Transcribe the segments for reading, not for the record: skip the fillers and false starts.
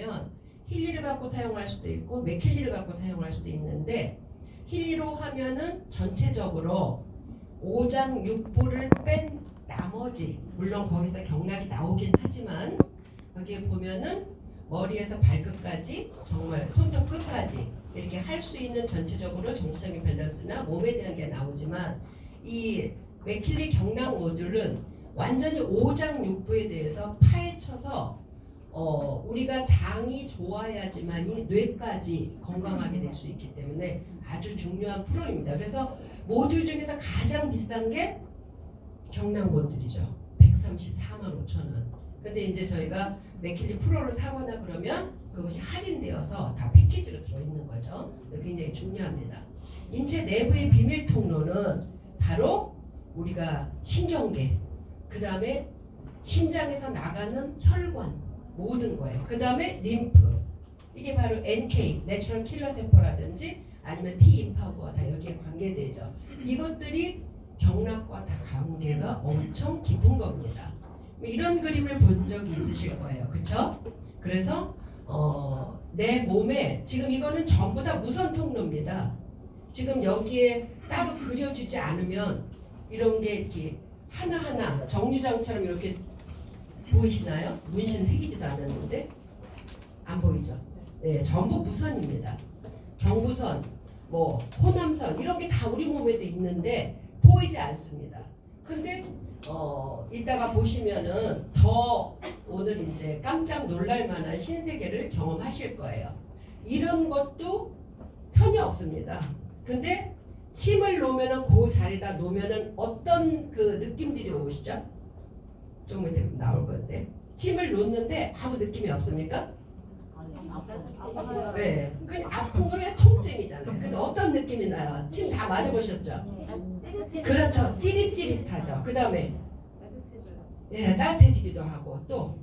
하면 힐리를 갖고 사용할 수도 있고 맥힐리를 갖고 사용할 수도 있는데 힐리로 하면은 전체적으로 5장 6부를 뺀 나머지 물론 거기서 경락이 나오긴 하지만 여기에 보면은 머리에서 발끝까지 정말 손톱 끝까지 이렇게 할 수 있는 전체적으로 정신적인 밸런스나 몸에 대한 게 나오지만 이 맥힐리 경락 모듈은 완전히 5장 6부에 대해서 파헤쳐서 우리가 장이 좋아야지만이 뇌까지 건강하게 될 수 있기 때문에 아주 중요한 프로입니다. 그래서 모듈 중에서 가장 비싼 게 경락 모듈이죠. 134만 5천 원. 근데 이제 저희가 맥힐리 프로를 사거나 그러면 그것이 할인되어서 다 패키지로 들어있는 거죠. 굉장히 중요합니다. 인체 내부의 비밀 통로는 바로 우리가 신경계, 그 다음에 심장에서 나가는 혈관, 모든 거예요. 그 다음에 림프, 이게 바로 NK, 내추럴 킬러 세포라든지 아니면 T 임파부가 다 여기에 관계되죠. 이것들이 경락과 다 관계가 엄청 깊은 겁니다. 이런 그림을 본 적이 있으실 거예요. 그쵸? 그래서 내 몸에 지금 이거는 전부 다 무선 통로입니다. 지금 여기에 따로 그려주지 않으면 이런 게 이렇게 하나하나 정류장처럼 이렇게 보이시나요? 문신 새기지도 않았는데 안 보이죠? 네, 전부 무선입니다. 경부선, 뭐 호남선 이런 게 다 우리 몸에도 있는데 보이지 않습니다. 근데 이따가 보시면은 더 오늘 이제 깜짝 놀랄 만한 신세계를 경험하실 거예요. 이런 것도 선이 없습니다. 근데 침을 놓으면은 그 자리에다 놓으면은 어떤 그 느낌들이 오시죠? 좀 이따 나올 건데 침을 놓는데 아무 느낌이 없습니까? 네, 그냥 아픈 거는 통증이잖아요. 근데 어떤 느낌이 나요? 침 다 맞아보셨죠? 그렇죠. 찌릿찌릿하죠. 그 다음에 예, 따뜻해지기도 하고 또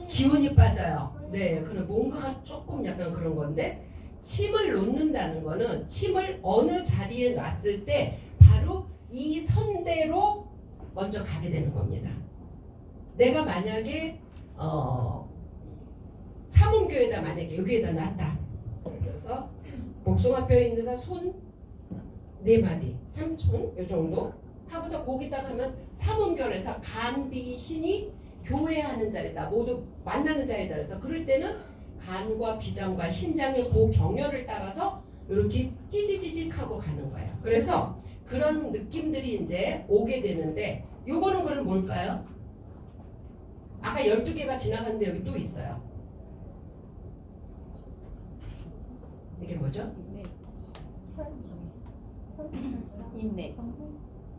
기운이 빠져요. 네, 그럼 뭔가가 조금 약간 그런 건데 침을 놓는다는 거는 침을 어느 자리에 놨을 때 바로 이 선대로 먼저 가게 되는 겁니다. 내가 만약에 삼음교에다 만약에 여기에다 놨다. 그래서 복숭아뼈에 있는 데서 손 4마디, 3촌 요 정도 하고서 거기다 가면 삼음결에서 간비 신이 교회하는 자리다. 모두 만나는 자리다. 그래서 그럴 때는 간과 비장과 신장의 그 경혈을 따라서 이렇게 찌지지직하고 가는 거예요. 그래서 그런 느낌들이 이제 오게 되는데 요거는 그럼 뭘까요? 아까 12개가 지나갔는데 여기 또 있어요. 이게 뭐죠? 인맥.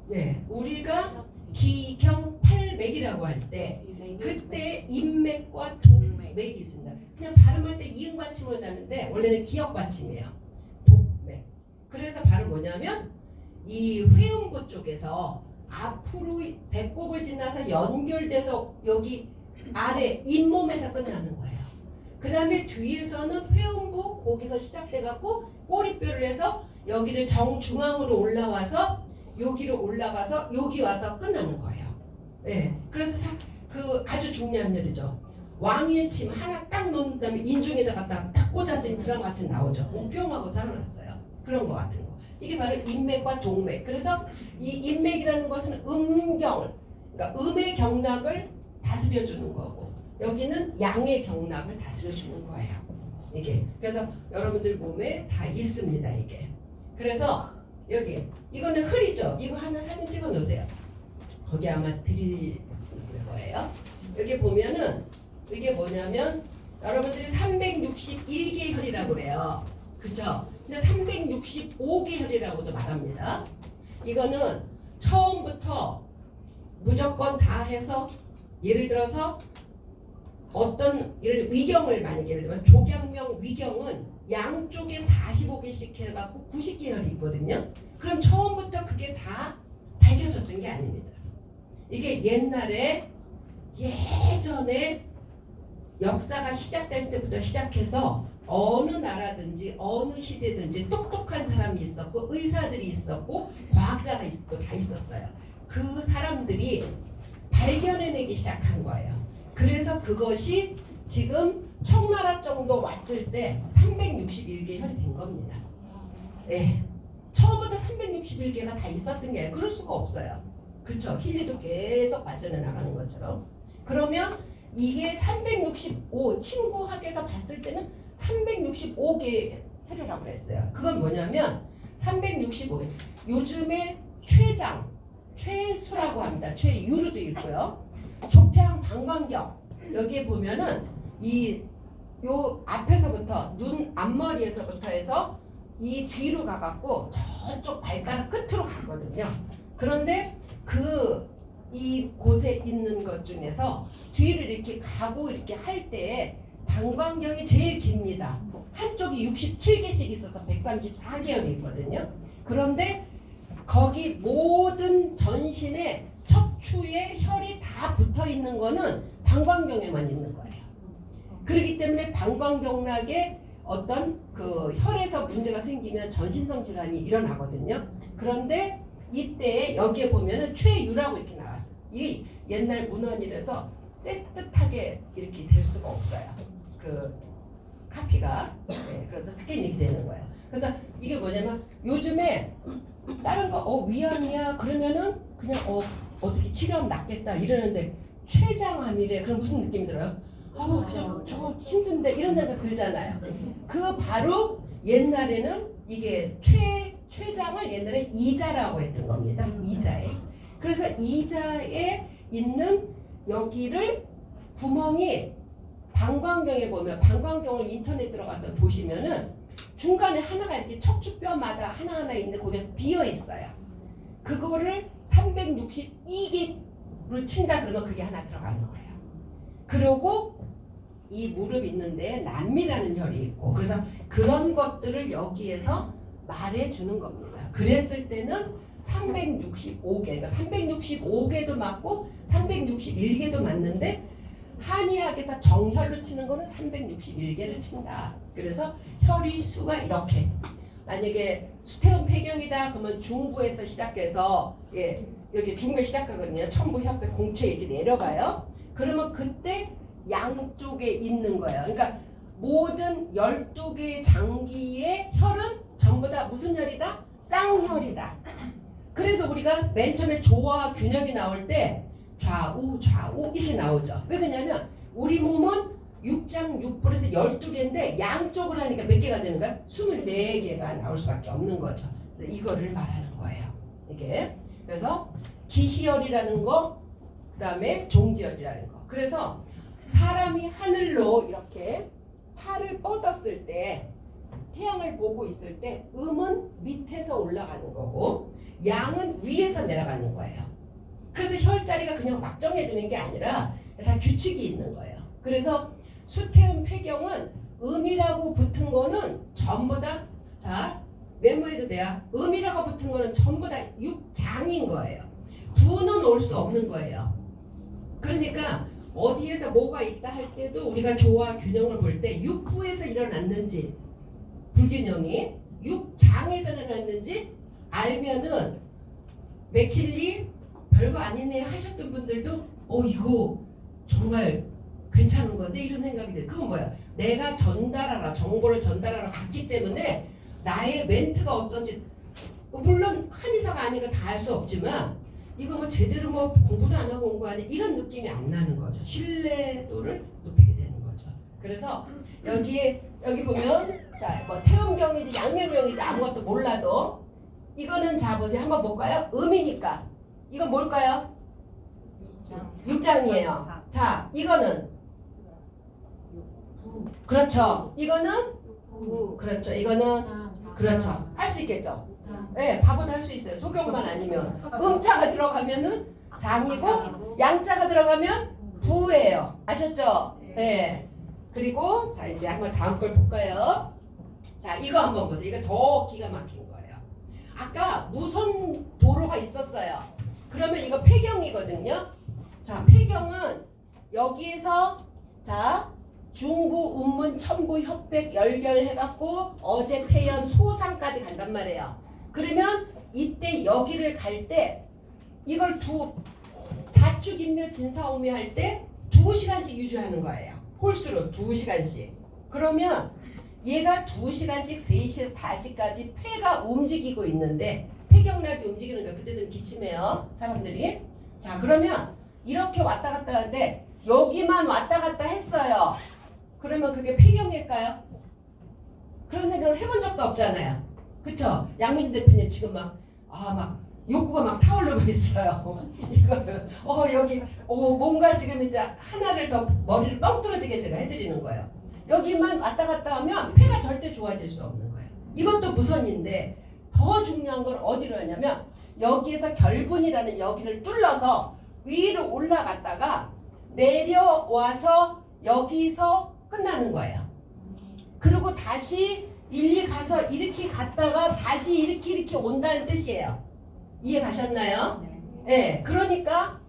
네, 우리가 기경팔맥이라고 할 때 그때 인맥과 동맥이 있습니다. 그냥 발음할 때 이응 받침을 하는데 원래는 기역 받침이에요. 동맥. 그래서 발음 뭐냐면 이 회음부 쪽에서 앞으로 배꼽을 지나서 연결돼서 여기 아래 잇몸에서 끝나는 거예요. 그 다음에 뒤에서는 회음부 거기서 시작돼 갖고 꼬리뼈를 해서 여기를 정중앙으로 올라와서 여기로 올라가서 여기 와서 끝나는 거예요. 네, 그래서 그 아주 중요한 일이죠. 왕일침 하나 딱 놓은 다음에 인중에다 갖다 딱 꽂았더니 드라마 같은 나오죠. 뿅하고 살아났어요. 그런 거 같은 거. 이게 바로 인맥과 동맥. 그래서 이 인맥이라는 것은 음경을, 그러니까 음의 경락을 다스려주는 거고 여기는 양의 경락을 다스려주는 거예요. 이게 그래서 여러분들 몸에 다 있습니다. 이게. 그래서 여기 이거는 흘이죠. 이거 하나 사진 찍어 놓으세요. 거기 아마 드릴 거예요. 여기 보면은 이게 뭐냐면 여러분들이 361개 혈이라고 그래요. 그렇죠? 근데 365개 혈이라고도 말합니다. 이거는 처음부터 무조건 다 해서 예를 들어서 어떤 예를 들어 위경을 만약에 예를 들면 조경명 위경은 양쪽에 45개씩 해갖고 90개 혈이 있거든요. 그럼 처음부터 그게 다 밝혀졌던 게 아닙니다. 이게 옛날에 예전에 역사가 시작될 때부터 시작해서 어느 나라든지 어느 시대든지 똑똑한 사람이 있었고 의사들이 있었고 과학자가 있었고 다 있었어요. 그 사람들이 발견해내기 시작한 거예요. 그래서 그것이 지금 청나라 정도 왔을 때 361개 혈이 된 겁니다. 예. 처음부터 361개가 다 있었던 게 그럴 수가 없어요. 그렇죠? 힐리도 계속 발전해 나가는 것처럼. 그러면 이게 365 친구학에서 봤을 때는 365개 혈이라고 그랬어요. 그건 뭐냐면 365개. 요즘에 최장, 최수라고 합니다. 최유로도 있고요. 조평 방광경 여기에 보면은 요 앞에서부터 눈 앞머리에서부터 해서 이 뒤로 가갖고 저쪽 발가락 끝으로 가거든요. 그런데 이 곳에 있는 것 중에서 뒤를 이렇게 가고 이렇게 할 때 방광경이 제일 깁니다. 한쪽이 67개씩 있어서 134개월이 있거든요. 그런데 거기 모든 전신에 척추에 혈이 다 붙어 있는 거는 방광경에만 있는 거예요. 그렇기 때문에 방광경락에 어떤 그 혈에서 문제가 생기면 전신성 질환이 일어나거든요. 그런데 이때 여기에 보면은 최유라고 이렇게 나왔어요. 이 옛날 문헌이라서 쎄뜻하게 이렇게 될 수가 없어요. 그 카피가. 네, 그래서 스캔이 이렇게 되는 거예요. 그래서 이게 뭐냐면 요즘에 다른 거 위암이야 그러면은 그냥 어떻게 치료하면 낫겠다 이러는데 췌장암이래 그럼 무슨 느낌이 들어요? 그냥 저거 힘든데 이런 생각 들잖아요. 그 바로 옛날에는 이게 췌장을 옛날에 이자라고 했던 겁니다. 이자에. 그래서 이자에 있는 여기를 구멍이 방광경에 보면 방광경을 인터넷 들어가서 보시면은 중간에 하나가 이렇게 척추뼈마다 하나하나 있는데 거기에 비어 있어요. 그거를 362개로 친다 그러면 그게 하나 들어가는 거예요. 그리고 이 무릎 있는데 남미라는 혈이 있고 그래서 그런 것들을 여기에서 말해 주는 겁니다. 그랬을 때는 365개, 그러니까 365개도 맞고 361개도 맞는데 한의학에서 정혈로 치는 거는 361개를 친다. 그래서 혈의 수가 이렇게 만약에 수태음 폐경이다 그러면 중부에서 시작해서 여기 중부에 시작하거든요. 천부, 협회, 공체 이렇게 내려가요. 그러면 그때 양쪽에 있는 거예요. 그러니까 모든 12개의 장기의 혈은 전부 다 무슨 혈이다? 쌍혈이다. 그래서 우리가 맨 처음에 조화와 균형이 나올 때 좌우 이렇게 나오죠. 왜 그러냐면 우리 몸은 6장 6불에서 12개인데 양쪽을 하니까 몇 개가 되는 거야? 24개가 나올 수밖에 없는 거죠. 이거를 말하는 거예요. 이게. 그래서 기시혈이라는 거, 그 다음에 종지혈이라는 거. 그래서 사람이 하늘로 이렇게 팔을 뻗었을 때 태양을 보고 있을 때 음은 밑에서 올라가는 거고 양은 위에서 내려가는 거예요. 그래서 혈자리가 그냥 막 정해지는 게 아니라 다 규칙이 있는 거예요. 그래서 수태음 폐경은 음이라고 붙은 거는 전부 다 자 메모해도 돼요. 음이라고 붙은 거는 전부 다 육장인 거예요. 부는 올 수 없는 거예요. 그러니까 어디에서 뭐가 있다 할 때도 우리가 조화 균형을 볼 때 육부에서 일어났는지 불균형이 육장에서 일어났는지 알면은 맥힐리 별거 아니네 하셨던 분들도 이거 정말 괜찮은 건데 이런 생각이 들어요. 그건 뭐야? 내가 정보를 전달하러 갔기 때문에 나의 멘트가 어떤지 물론 한의사가 아니니까 다 알 수 없지만 이거 뭐 제대로 뭐 공부도 안 하고 온 거 아니야 이런 느낌이 안 나는 거죠. 신뢰도를 높이게 되는 거죠. 그래서 여기 보면 자 뭐 태음경이지 양면경이지 아무것도 몰라도 이거는 자 보세요. 한번 볼까요? 음이니까 이건 뭘까요? 육장이에요. 자 이거는 그렇죠. 이거는 그렇죠. 이거는 그렇죠. 할 수 있겠죠. 네, 밥은 할 수 있어요. 소경만 아니면 음자가 들어가면은 장이고 양자가 들어가면 부예요. 아셨죠? 네. 그리고 자 이제 한번 다음 걸 볼까요? 자 이거 한번 보세요. 이거 더 기가 막힌 거예요. 아까 무선 도로가 있었어요. 그러면 이거 폐경이거든요. 자 폐경은 여기에서 자 중부, 운문, 천부, 협백, 열결해갖고 어제, 태연, 소상까지 간단 말이에요. 그러면 이때 여기를 갈 때 이걸 자축, 인묘, 진사오미 할 때 2시간씩 유지하는 거예요. 홀수로 2시간씩. 그러면 얘가 2시간씩 3시에서 5시까지 폐가 움직이고 있는데 폐경락이 움직이는 거야. 그때 되면 기침해요. 사람들이. 자, 그러면 이렇게 왔다 갔다 하는데 여기만 왔다 갔다 했어요. 그러면 그게 폐경일까요? 그런 생각을 해본 적도 없잖아요. 그쵸? 양민진 대표님 지금 막 욕구가 막 타오르고 있어요. 이거를 여기 뭔가 지금 이제 하나를 더 머리를 뻥 뚫어지게 제가 해드리는 거예요. 여기만 왔다 갔다 하면 폐가 절대 좋아질 수 없는 거예요. 이것도 무선인데 더 중요한 건 어디로 하냐면 여기에서 결분이라는 여기를 뚫러서 위로 올라갔다가 내려와서 여기서 끝나는 거예요. 그리고 다시 1, 2 가서 이렇게 갔다가 다시 이렇게 온다는 뜻이에요. 이해 가셨나요? 네. 그러니까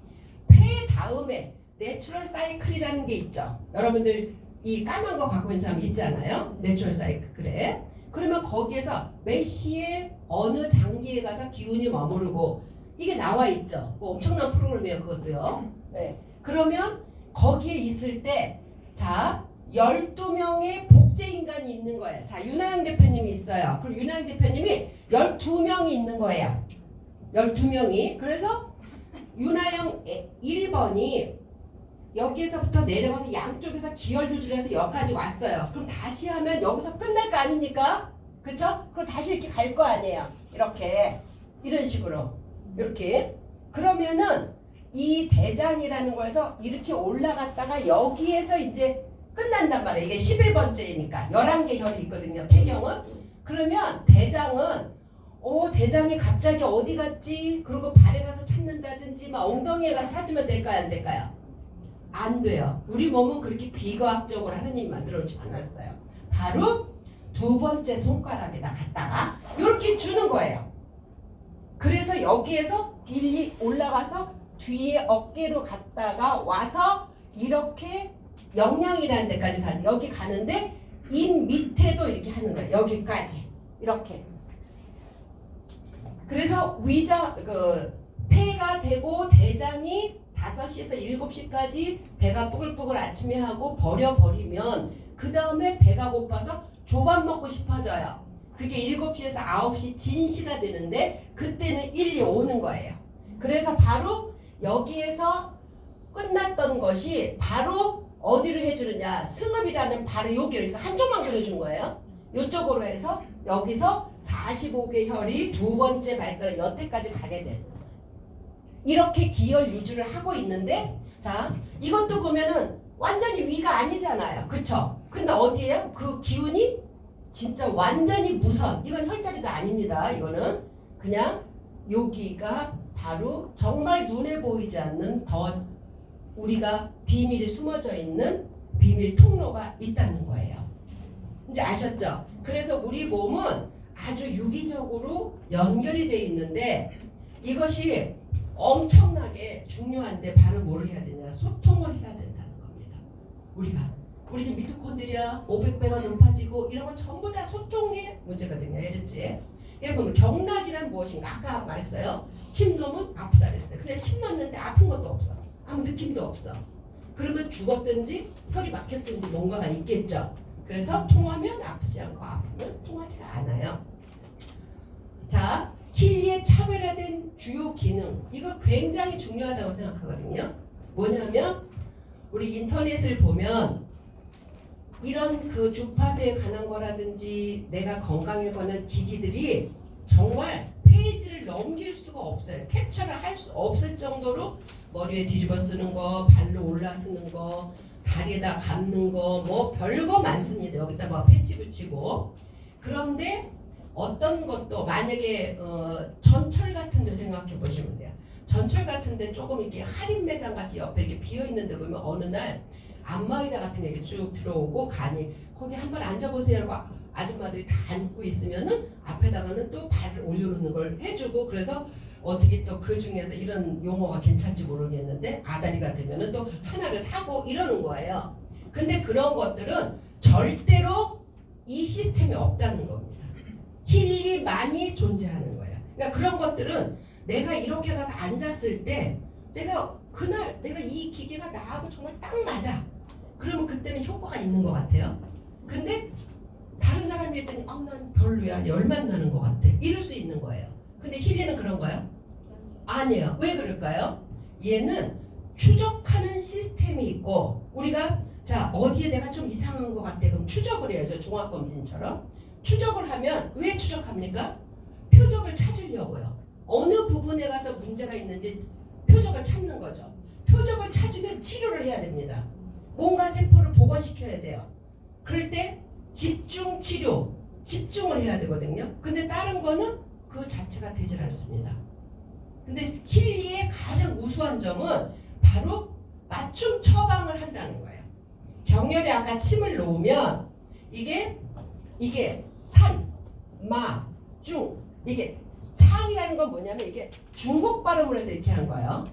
폐 다음에 내추럴 사이클이라는 게 있죠. 여러분들 이 까만 거 갖고 있는 사람 있잖아요. 내추럴 사이클에. 그러면 거기에서 몇 시에 어느 장기에 가서 기운이 머무르고 이게 나와 있죠. 그 엄청난 프로그램이에요. 그것도요. 네. 그러면 거기에 있을 때 자 12명의 복제인간이 있는 거예요. 자 윤하영 대표님이 있어요. 그리고 윤하영 대표님이 12명이 있는 거예요. 12명이. 그래서 윤하영 1번이 여기에서부터 내려가서 양쪽에서 기혈 조절해서 여기까지 왔어요. 그럼 다시 하면 여기서 끝날 거 아닙니까? 그쵸? 그럼 다시 이렇게 갈 거 아니에요. 이렇게 이런 식으로 이렇게. 그러면은 이 대장이라는 거에서 이렇게 올라갔다가 여기에서 이제 끝난단 말이에요. 이게 11번째니까 11개 혈이 있거든요. 폐경은. 그러면 대장은 대장이 갑자기 어디 갔지? 그리고 발에 가서 찾는다든지 막 엉덩이에 가서 찾으면 될까요? 안 될까요? 안 돼요. 우리 몸은 그렇게 비과학적으로 하느님이 만들어주지 않았어요. 바로 2번째 손가락에다 갖다가 이렇게 주는 거예요. 그래서 여기에서 1, 2 올라가서 뒤에 어깨로 갔다가 와서 이렇게 영양이라는 데까지 가는데 여기 가는데 입 밑에도 이렇게 하는 거예요. 여기까지 이렇게. 그래서 폐가 되고 대장이 5시에서 7시까지 배가 뿌글뿌글 아침에 하고 버려버리면 그 다음에 배가 고파서 조밥 먹고 싶어져요. 그게 7시에서 9시 진시가 되는데 그때는 1, 2 오는 거예요. 그래서 바로 여기에서 끝났던 것이 바로 어디로 해주느냐. 승읍이라는 바로 여기 한쪽만 그려준 거예요. 이쪽으로 해서 여기서 45개 혈이 2번째 발가락 여태까지 가게 되는 거예요. 이렇게 기혈 유지를 하고 있는데 자 이것도 보면은 완전히 위가 아니잖아요. 그쵸? 근데 어디에요? 그 기운이 진짜 완전히 무선. 이건 혈다리도 아닙니다. 이거는 그냥 여기가 바로 정말 눈에 보이지 않는 더 우리가 비밀이 숨어져 있는 비밀 통로가 있다는 거예요. 이제 아셨죠? 그래서 우리 몸은 아주 유기적으로 연결이 돼 있는데 이것이 엄청나게 중요한데 바로 뭐를 해야 되냐? 소통을 해야 된다는 겁니다. 우리 지금 미토콘드리아 500배가 높아지고 이런 건 전부 다 소통의 문제거든요. 이랬지? 예를 보면 경락이란 무엇인가? 아까 말했어요. 침 넣으면 아프다 그랬어요. 근데 침 넣는데 아픈 것도 없어. 아무 느낌도 없어. 그러면 죽었든지 혈이 막혔든지 뭔가가 있겠죠. 그래서 통하면 아프지 않고 아프면 통하지가 않아요. 자, 힐리의 차별화된 주요 기능. 이거 굉장히 중요하다고 생각하거든요. 뭐냐면 우리 인터넷을 보면 이런 그 주파수에 관한 거라든지 내가 건강에 관한 기기들이 정말 페이지를 넘길 수가 없어요. 캡처를 할 수 없을 정도로 머리에 뒤집어 쓰는 거, 발로 올라 쓰는 거, 다리에다 감는 거, 뭐 별거 많습니다. 여기다 뭐 패치 붙이고. 그런데 어떤 것도 만약에 전철 같은 데 생각해 보시면 돼요. 전철 같은 데 조금 이렇게 할인 매장 같이 옆에 이렇게 비어 있는 데 보면 어느 날 안마의자 같은 게 이렇게 쭉 들어오고 가니 거기 한번 앉아보세요 하고 아줌마들이 다 앉고 있으면은 앞에다가는 또 발을 올려놓는 걸 해주고 그래서 어떻게 또 그 중에서 이런 용어가 괜찮지 모르겠는데 아다리가 되면은 또 하나를 사고 이러는 거예요. 근데 그런 것들은 절대로 이 시스템에 없다는 겁니다. 힐리만이 존재하는 거예요. 그러니까 그런 것들은 내가 이렇게 가서 앉았을 때 내가 그날 내가 이 기계가 나하고 정말 딱 맞아. 그러면 그때는 효과가 있는 것 같아요. 근데 다른 사람이 했더니 난 별로야. 열만 나는 것 같아. 이럴 수 있는 거예요. 근데 희리는 그런가요? 아니에요. 왜 그럴까요? 얘는 추적하는 시스템이 있고 우리가 자 어디에 내가 좀 이상한 것 같아. 그럼 추적을 해야죠. 종합검진처럼. 추적을 하면 왜 추적합니까? 표적을 찾으려고요. 어느 부분에 가서 문제가 있는지 표적을 찾는 거죠. 표적을 찾으면 치료를 해야 됩니다. 뭔가 세포를 복원시켜야 돼요. 그럴 때 집중 치료, 집중을 해야 되거든요. 근데 다른 거는 그 자체가 되질 않습니다. 근데 힐리의 가장 우수한 점은 바로 맞춤 처방을 한다는 거예요. 경혈에 아까 침을 놓으면 이게 산, 마, 중 이게 창이라는 건 뭐냐면 이게 중국 발음으로 해서 이렇게 하는 거예요.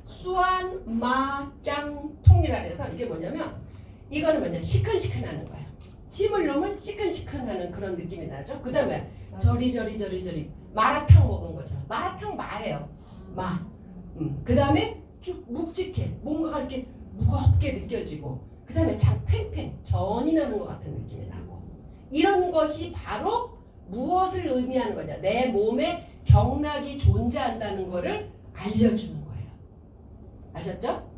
수안, 마, 짱, 통이라 해서 이게 뭐냐면 이거는 뭐냐 시큰시큰하는 거예요. 침을 넣으면 시큰시큰하는 그런 느낌이 나죠. 그 다음에 저리 마라탕 먹은 것처럼 마라탕 마예요. 마. 그 다음에 쭉 묵직해. 뭔가 이렇게 무겁게 느껴지고 그 다음에 장 팽팽 전이 나는 것 같은 느낌이 나고 이런 것이 바로 무엇을 의미하는 거냐. 내 몸에 경락이 존재한다는 거를 알려주는 거예요. 아셨죠?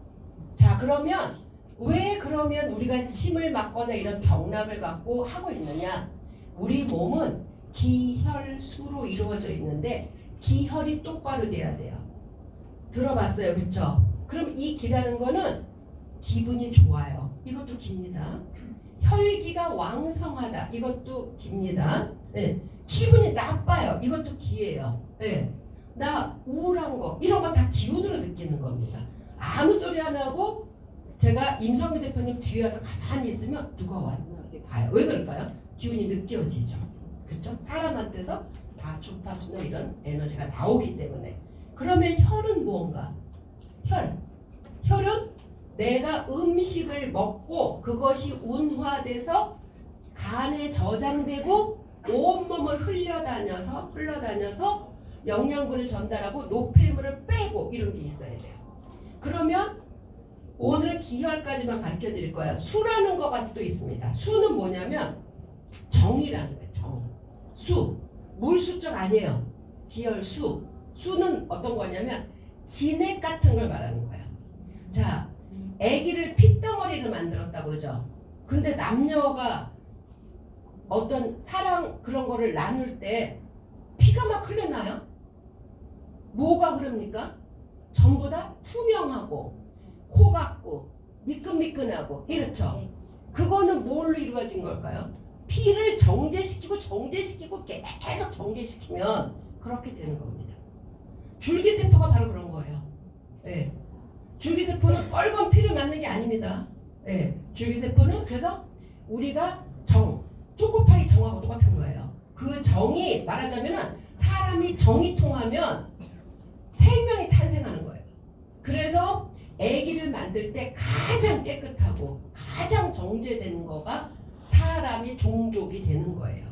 자 그러면 왜 그러면 우리가 침을 맞거나 이런 경락을 갖고 하고 있느냐. 우리 몸은 기혈수로 이루어져 있는데 기혈이 똑바로 돼야 돼요. 들어봤어요. 그쵸? 그럼 이 기라는 거는 기분이 좋아요. 이것도 깁니다. 혈기가 왕성하다. 이것도 깁니다. 네. 기분이 나빠요. 이것도 기예요. 네. 나 우울한 거 이런 거 다 기운으로 느끼는 겁니다. 아무 소리 안 하고 제가 임성민 대표님 뒤에 와서 가만히 있으면 누가 왔나 이렇게 봐요. 왜 그럴까요? 기운이 느껴지죠. 그렇죠? 사람한테서 다 주파수나 이런 에너지가 나오기 때문에. 그러면 혈은 뭔가? 혈은 내가 음식을 먹고 그것이 운화돼서 간에 저장되고 온몸을 흘러다녀서 영양분을 전달하고 노폐물을 빼고 이런 게 있어야 돼요. 그러면 오늘은 기혈까지만 가르쳐 드릴 거예요. 수라는 거가 또 있습니다. 수는 뭐냐면 정이라는 거예요. 정. 수. 물수적 아니에요. 기혈수. 수는 어떤 거냐면 진액 같은 걸 말하는 거예요. 자, 아기를 핏덩어리를 만들었다고 그러죠. 근데 남녀가 어떤 사랑 그런 거를 나눌 때 피가 막 흘러나요? 뭐가 흐릅니까? 전부 다 투명하고 코 같고 미끈미끈하고 이렇죠. 그거는 뭘로 이루어진 걸까요? 피를 정제시키고 계속 정제시키면 그렇게 되는 겁니다. 줄기세포가 바로 그런 거예요. 네. 줄기세포는 빨간 피를 맞는 게 아닙니다. 네. 줄기세포는 그래서 우리가 초코파이 정하고 똑같은 거예요. 그 정이 말하자면 사람이 정이 통하면 생명이 탄생하는 거예요. 그래서 아기를 만들 때 가장 깨끗하고 가장 정제된 거가 사람이 종족이 되는 거예요.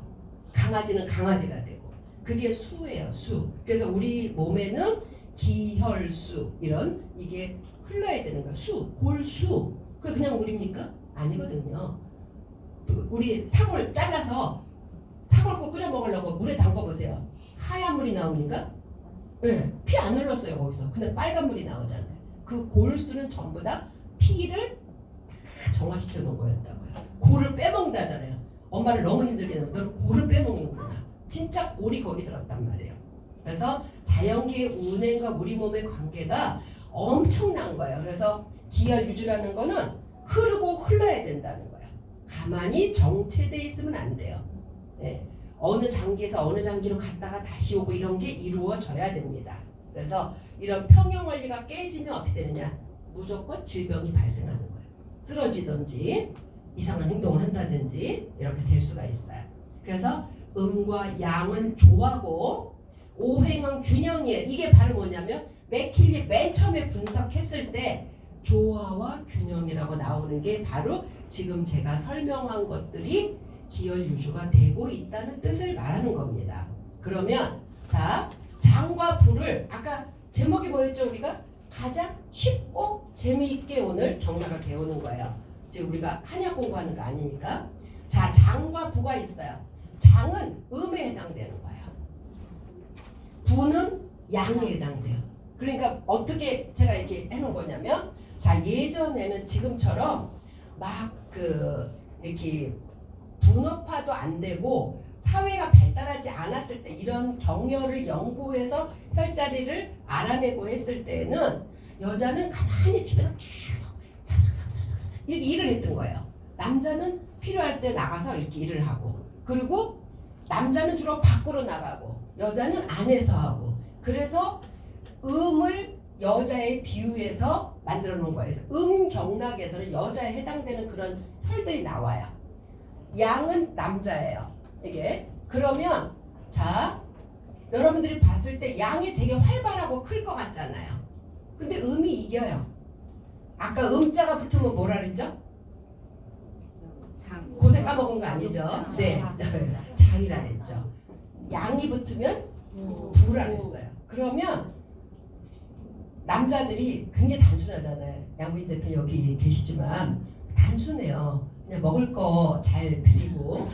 강아지는 강아지가 되고 그게 수예요. 수. 그래서 우리 몸에는 기혈수 이런 이게 흘러야 되는 거예요. 수, 골수. 그게 그냥 물입니까? 아니거든요. 우리 사골 잘라서 사골국 끓여 먹으려고 물에 담궈 보세요. 하얀 물이 나옵니까? 네, 피 안 흘렀어요 거기서. 근데 빨간 물이 나오잖아요. 그 골수는 전부 다 피를 다 정화시켜 놓은 거였다고요. 골을 빼먹는다잖아요. 엄마를 너무 힘들게 하면 너는 골을 빼먹는구나. 진짜 골이 거기 들었단 말이에요. 그래서 자연계의 운행과 우리 몸의 관계가 엄청난 거예요. 그래서 기혈 유주라는 거는 흐르고 흘러야 된다는 거예요. 가만히 정체돼 있으면 안 돼요. 네. 어느 장기에서 어느 장기로 갔다가 다시 오고 이런 게 이루어져야 됩니다. 그래서 이런 평형 원리가 깨지면 어떻게 되느냐? 무조건 질병이 발생하는 거예요. 쓰러지든지 이상한 행동을 한다든지 이렇게 될 수가 있어요. 그래서 음과 양은 조화고 오행은 균형이에요. 이게 바로 뭐냐면 맥킬리 맨 처음에 분석했을 때 조화와 균형이라고 나오는 게 바로 지금 제가 설명한 것들이 기혈 유주가 되고 있다는 뜻을 말하는 겁니다. 그러면 자 장과 불을 아까 제목이 뭐였죠? 우리가 가장 쉽고 재미있게 오늘 경락을 배우는 거예요. 이제 우리가 한약 공부하는 거 아니니까. 자, 장과 부가 있어요. 장은 음에 해당되는 거예요. 부는 양에 해당돼요. 그러니까 어떻게 제가 이렇게 해놓은 거냐면, 자, 예전에는 지금처럼 막 이렇게 분업화도 안 되고 사회가 발달하지 않았을 때 이런 경혈을 연구해서 혈자리를 알아내고 했을 때는 여자는 가만히 집에서 계속 삼작삼작삼작 이렇게 일을 했던 거예요. 남자는 필요할 때 나가서 이렇게 일을 하고, 그리고 남자는 주로 밖으로 나가고 여자는 안에서 하고, 그래서 음을 여자에 비유해서 만들어 놓은 거예요. 그래서 음경락에서는 여자에 해당되는 그런 혈들이 나와요. 양은 남자예요. 이게 그러면 자, 여러분들이 봤을 때 양이 되게 활발하고 클 것 같잖아요. 근데 음이 이겨요. 아까 음자가 붙으면 뭐라 그랬죠? 장. 고세 까먹은 거 아니죠? 네, 장이라 그랬죠. 양이 붙으면 부라 그랬어요. 그러면 남자들이 굉장히 단순하잖아요. 양부인 대표 여기 계시지만 단순해요. 그냥 먹을 거 잘 드리고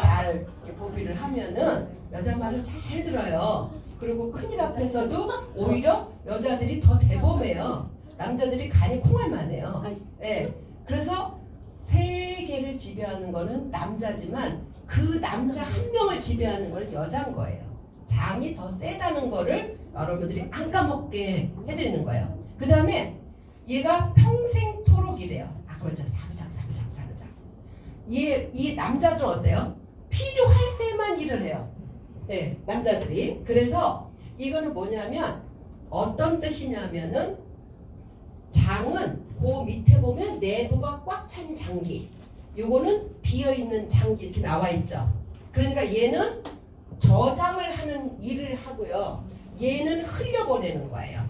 잘 보비를 하면은 여자 말을 잘 들어요. 그리고 큰일 앞에서도 오히려 여자들이 더 대범해요. 남자들이 간이 콩알만해요. 네. 그래서 세계를 지배하는 거는 남자지만 그 남자 한 명을 지배하는 건 여자인 거예요. 장이 더 세다는 거를 여러분들이 안 까먹게 해드리는 거예요. 그 다음에 얘가 평생토록 이래요. 아, 그렇죠. 사부작. 이 남자들은 어때요? 필요할 때만 일을 해요. 네, 남자들이. 그래서 이거는 뭐냐면 어떤 뜻이냐면은 장은 그 밑에 보면 내부가 꽉 찬 장기, 요거는 비어있는 장기 이렇게 나와 있죠. 그러니까 얘는 저장을 하는 일을 하고요. 얘는 흘려보내는 거예요.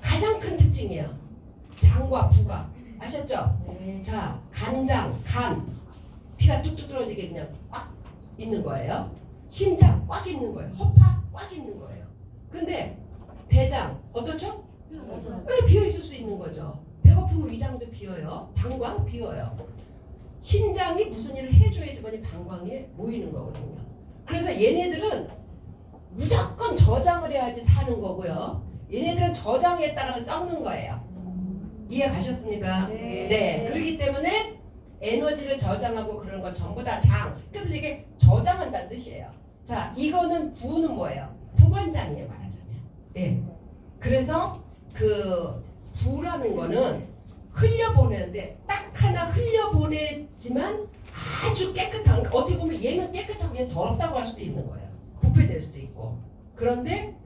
가장 큰 특징이에요. 장과 부가. 아셨죠? 네. 자, 간장, 간. 피가 뚝뚝 떨어지게 그냥 꽉 있는 거예요. 심장 꽉 있는 거예요. 허파 꽉 있는 거예요. 근데 대장 어떻죠? 왜 비어 있을 수 있는 거죠? 배고프면 위장도 비어요. 방광 비어요. 심장이 무슨 일을 해줘야지만이 방광에 모이는 거거든요. 그래서 얘네들은 무조건 저장을 해야지 사는 거고요. 얘네들은 저장에 따라서 썩는 거예요. 이해 가셨습니까? 네. 그렇기 때문에 에너지를 저장하고 그런 건 전부 다 장. 그래서 이게 저장한다는 뜻이에요. 자, 이거는 부는 뭐예요? 부관장이에요, 말하자면. 네. 그래서 그 부라는 거는 흘려보내는데 딱 하나 흘려보내지만 아주 깨끗한, 그러니까 어떻게 보면 얘는 깨끗하고 얘는 더럽다고 할 수도 있는 거예요. 부패될 수도 있고. 그런데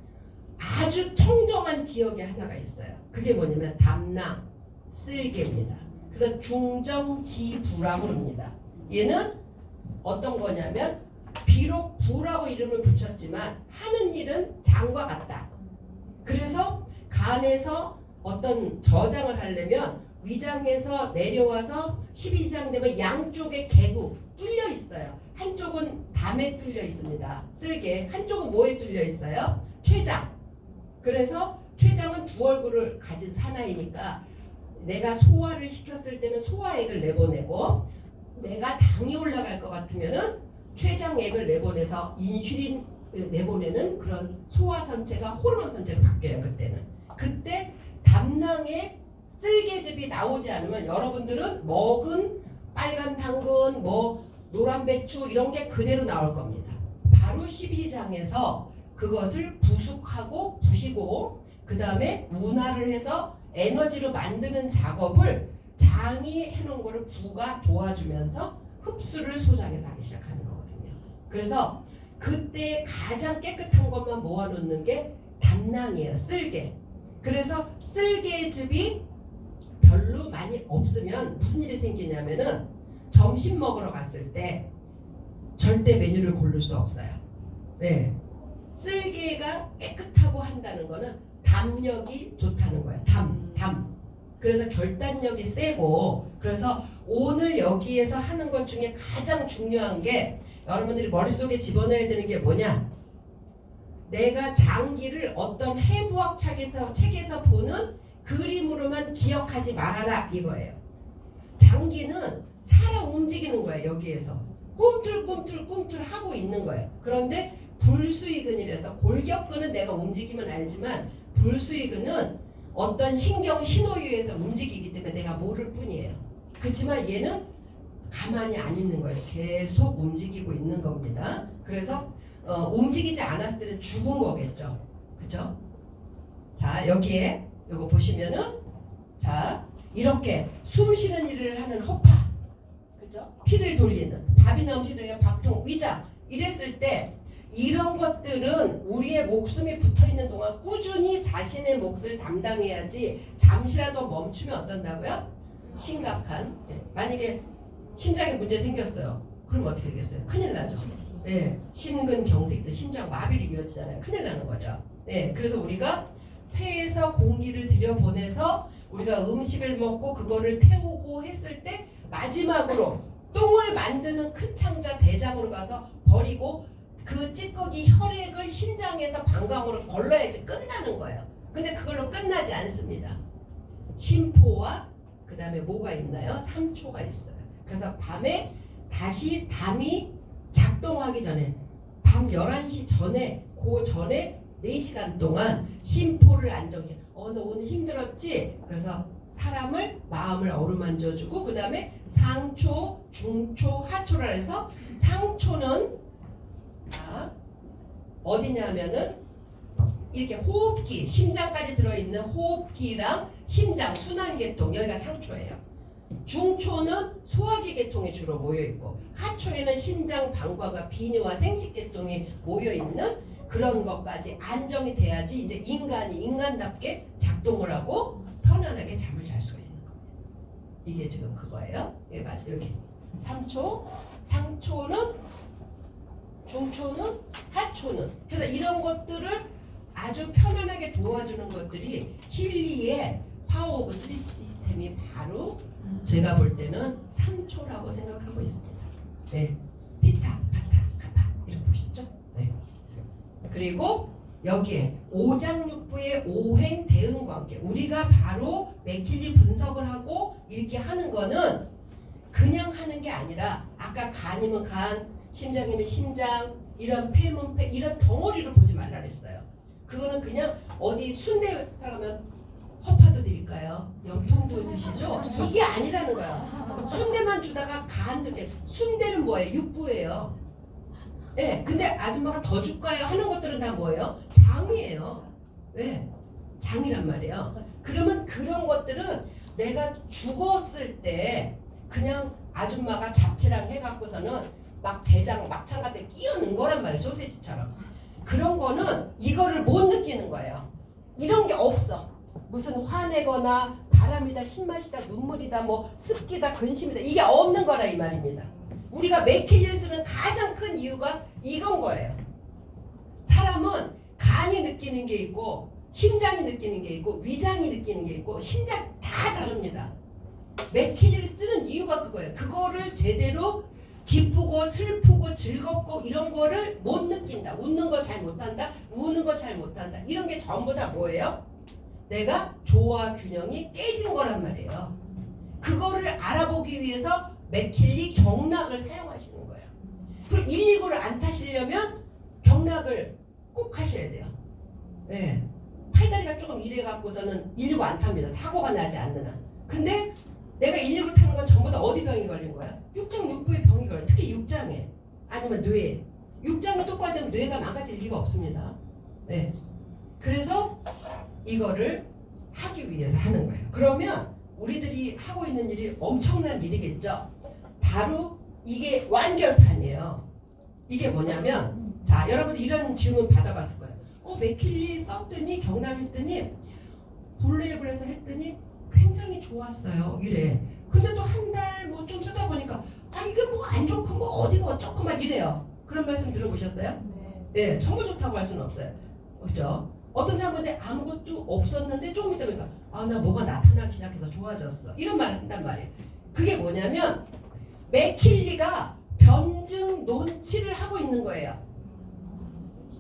아주 청정한 지역이 하나가 있어요. 그게 뭐냐면 담낭, 쓸개입니다. 그래서 중정지부라고 합니다. 얘는 어떤 거냐면 비록 부라고 이름을 붙였지만 하는 일은 장과 같다. 그래서 간에서 어떤 저장을 하려면 위장에서 내려와서 12장 되면 양쪽에 개구 뚫려 있어요. 한쪽은 담에 뚫려 있습니다. 쓸개. 한쪽은 뭐에 뚫려 있어요? 췌장. 그래서 췌장은 두 얼굴을 가진 사나이니까 내가 소화를 시켰을 때는 소화액을 내보내고, 내가 당이 올라갈 것 같으면은 췌장액을 내보내서 인슐린 내보내는 그런 소화선체가 호르몬 선체로 바뀌어요. 그때는. 그때 담낭에 쓸개즙이 나오지 않으면 여러분들은 먹은 빨간 당근, 뭐 노란 배추 이런 게 그대로 나올 겁니다. 바로 12장에서 그것을 부숙하고 부시고 그 다음에 운화를 해서 에너지로 만드는 작업을 장이 해놓은 거를 부가 도와주면서 흡수를 소장에서 하기 시작하는 거거든요. 그래서 그때 가장 깨끗한 것만 모아놓는 게 담낭이에요. 쓸개. 그래서 쓸개즙이 별로 많이 없으면 무슨 일이 생기냐면은 점심 먹으러 갔을 때 절대 메뉴를 고를 수 없어요. 네. 쓸개가 깨끗하고 한다는 거는 담력이 좋다는 거예요. 담. 그래서 결단력이 세고, 그래서 오늘 여기에서 하는 것 중에 가장 중요한 게 여러분들이 머릿속에 집어넣어야 되는 게 뭐냐? 내가 장기를 어떤 해부학 책에서 보는 그림으로만 기억하지 말아라 이거예요. 장기는 살아 움직이는 거예요. 여기에서 꿈틀꿈틀 하고 있는 거예요. 그런데 불수의근이라서 골격근은 내가 움직이면 알지만 불수의근은 어떤 신경 신호위에서 움직이기 때문에 내가 모를 뿐이에요. 그렇지만 얘는 가만히 안 있는 거예요. 계속 움직이고 있는 겁니다. 그래서 움직이지 않았을 때는 죽은 거겠죠. 그렇죠? 자, 여기에 요거 보시면은 자, 이렇게 숨 쉬는 일을 하는 호파, 그죠? 피를 돌리는 밥이나 음식 중에 밥통, 위장 이랬을 때 이런 것들은 우리의 목숨이 붙어 있는 동안 꾸준히 자신의 몫을 담당해야지 잠시라도 멈추면 어떤다고요? 심각한. 만약에 심장에 문제 생겼어요. 그럼 어떻게 되겠어요? 큰일 나죠. 네, 심근경색, 심장 마비로 이어지잖아요. 큰일 나는 거죠. 네, 그래서 우리가 폐에서 공기를 들여보내서 우리가 음식을 먹고 그거를 태우고 했을 때 마지막으로 똥을 만드는 큰 창자 대장으로 가서 버리고 그 찌꺼기 혈액을 신장에서 방광으로 걸러야지 끝나는 거예요. 근데 그걸로 끝나지 않습니다. 심포와 그 다음에 뭐가 있나요? 삼초가 있어요. 그래서 밤에 다시 담이 작동하기 전에 밤 11시 전에 그 전에 4시간 동안 심포를 안정시켜. 너 오늘 힘들었지? 그래서 사람을 마음을 어루만져주고 그 다음에 상초, 중초, 하초라 해서 상초는 자 어디냐면은 이렇게 호흡기, 심장까지 들어있는 호흡기랑 심장, 순환계통 여기가 상초예요. 중초는 소화기 계통에 주로 모여있고 하초에는 신장, 방광과 비뇨와 생식계통이 모여있는 그런 것까지 안정이 돼야지 이제 인간이 인간답게 작동을 하고 편안하게 잠을 잘 수가 있는 겁니다. 이게 지금 그거예요. 예, 맞아. 여기 3초, 상초는, 중초는, 하초는. 그래서 이런 것들을 아주 편안하게 도와주는 것들이 힐리의 파워 오브 스리 시스템이 바로 제가 볼 때는 3초라고 생각하고 있습니다. 네, 피타, 파타, 카파 이렇게 보셨죠? 네. 그리고 여기에 오장육부의 오행 대응 관계 우리가 바로 맥힐리 분석을 하고 이렇게 하는 거는 그냥 하는 게 아니라 아까 간이면 간, 심장이면 심장 이런 폐면 폐 이런 덩어리를 보지 말라 그랬어요. 그거는 그냥 어디 순대 가면 허파도 드릴까요? 염통도 드시죠? 이게 아니라는 거야. 순대만 주다가 간 줄 때 순대는 뭐예요? 육부예요. 네, 근데 아줌마가 더 줄까요? 하는 것들은 다 뭐예요? 장이에요. 네, 장이란 말이에요. 그러면 그런 것들은 내가 죽었을 때 그냥 아줌마가 잡채랑 해갖고서는 막 대장 막창 같은 데 끼워 넣은 거란 말이에요. 소세지처럼. 그런 거는 이거를 못 느끼는 거예요. 이런 게 없어. 무슨 화내거나 바람이다, 신맛이다, 눈물이다, 뭐 습기다, 근심이다 이게 없는 거라 이 말입니다. 우리가 맥힐리를 쓰는 가장 큰 이유가 이건 거예요. 사람은 간이 느끼는 게 있고 심장이 느끼는 게 있고 위장이 느끼는 게 있고 신장 다 다릅니다. 맥힐리를 쓰는 이유가 그거예요. 그거를 제대로 기쁘고 슬프고 즐겁고 이런 거를 못 느낀다. 웃는 거 잘 못한다. 우는 거 잘 못한다. 이런 게 전부 다 뭐예요? 내가 조화 균형이 깨진 거란 말이에요. 그거를 알아보기 위해서 맥힐리 경락을 사용하시는 거예요. 그리고 119를 안 타시려면 경락을 꼭 하셔야 돼요. 네. 팔다리가 조금 이래 갖고서는 119 안 탑니다. 사고가 나지 않는 한. 근데 내가 119를 타는 건 전부 다 어디 병이 걸린 거야? 육장 육부의 병이 걸려. 특히 육장에 아니면 뇌에. 육장이 똑바로 되면 뇌가 망가질 리가 없습니다. 네. 그래서 이거를 하기 위해서 하는 거예요. 그러면 우리들이 하고 있는 일이 엄청난 일이겠죠. 바로 이게 완결판이에요. 이게 뭐냐면 자 여러분들 이런 질문 받아봤을 거예요. 맥힐리 썼더니 경락했더니 블루앱을 해서 했더니 굉장히 좋았어요. 이래. 근데 또 한 달 뭐 좀 쓰다 보니까 이게 뭐 안 좋고 뭐 어디가 어쩌고 막 이래요. 그런 말씀 들어보셨어요? 네. 전부 좋다고 할 수는 없어요. 그렇죠? 어떤 사람한테 아무것도 없었는데 조금 있다 보니까 나 뭐가 나타나기 시작해서 좋아졌어. 이런 말을 한단 말이에요. 그게 뭐냐면 맥힐리가 변증 논치를 하고 있는 거예요.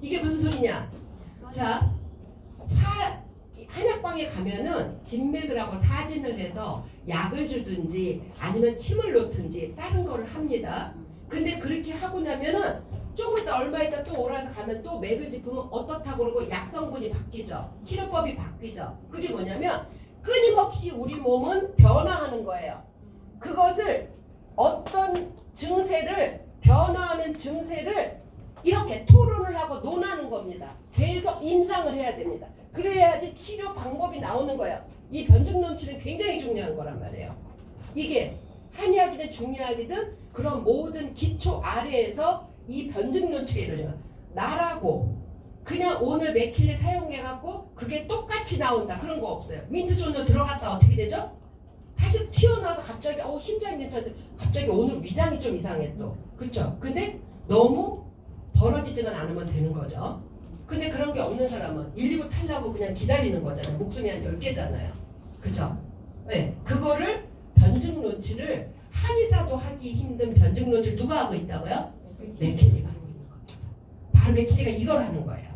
이게 무슨 소리냐? 자, 한약방에 가면은 진맥을 하고 사진을 해서 약을 주든지 아니면 침을 놓든지 다른 거를 합니다. 근데 그렇게 하고 나면은 조금 있다 얼마 있다 또 오라서 가면 또 맥을 짚으면 어떻다고 그러고 약 성분이 바뀌죠. 치료법이 바뀌죠. 그게 뭐냐면 끊임없이 우리 몸은 변화하는 거예요. 그것을 어떤 증세를 변화하는 증세를 이렇게 토론을 하고 논하는 겁니다. 계속 임상을 해야 됩니다. 그래야지 치료 방법이 나오는 거예요. 이 변증 논치는 굉장히 중요한 거란 말이에요. 이게 한의학이든 중의학이든 그런 모든 기초 아래에서 이 변증 논치가 이루어져요. 나라고 그냥 오늘 맥힐리 사용해갖고 그게 똑같이 나온다 그런 거 없어요. 민트존으로 들어갔다 어떻게 되죠? 다시 튀어나와서 갑자기 심장이 괜찮은데 갑자기 오늘 위장이 좀 이상해 또. 그렇죠? 근데 너무 벌어지지만 않으면 되는 거죠. 근데 그런 게 없는 사람은 1, 2부 탈라고 그냥 기다리는 거잖아요. 목숨이 한 10개잖아요. 그쵸? 네, 그거를 변증 논치를 한의사도 하기 힘든 변증 논치를 누가 하고 있다고요? 맥킬리가 하고 있는 겁니다. 바로 맥킬리가 이걸 하는 거예요.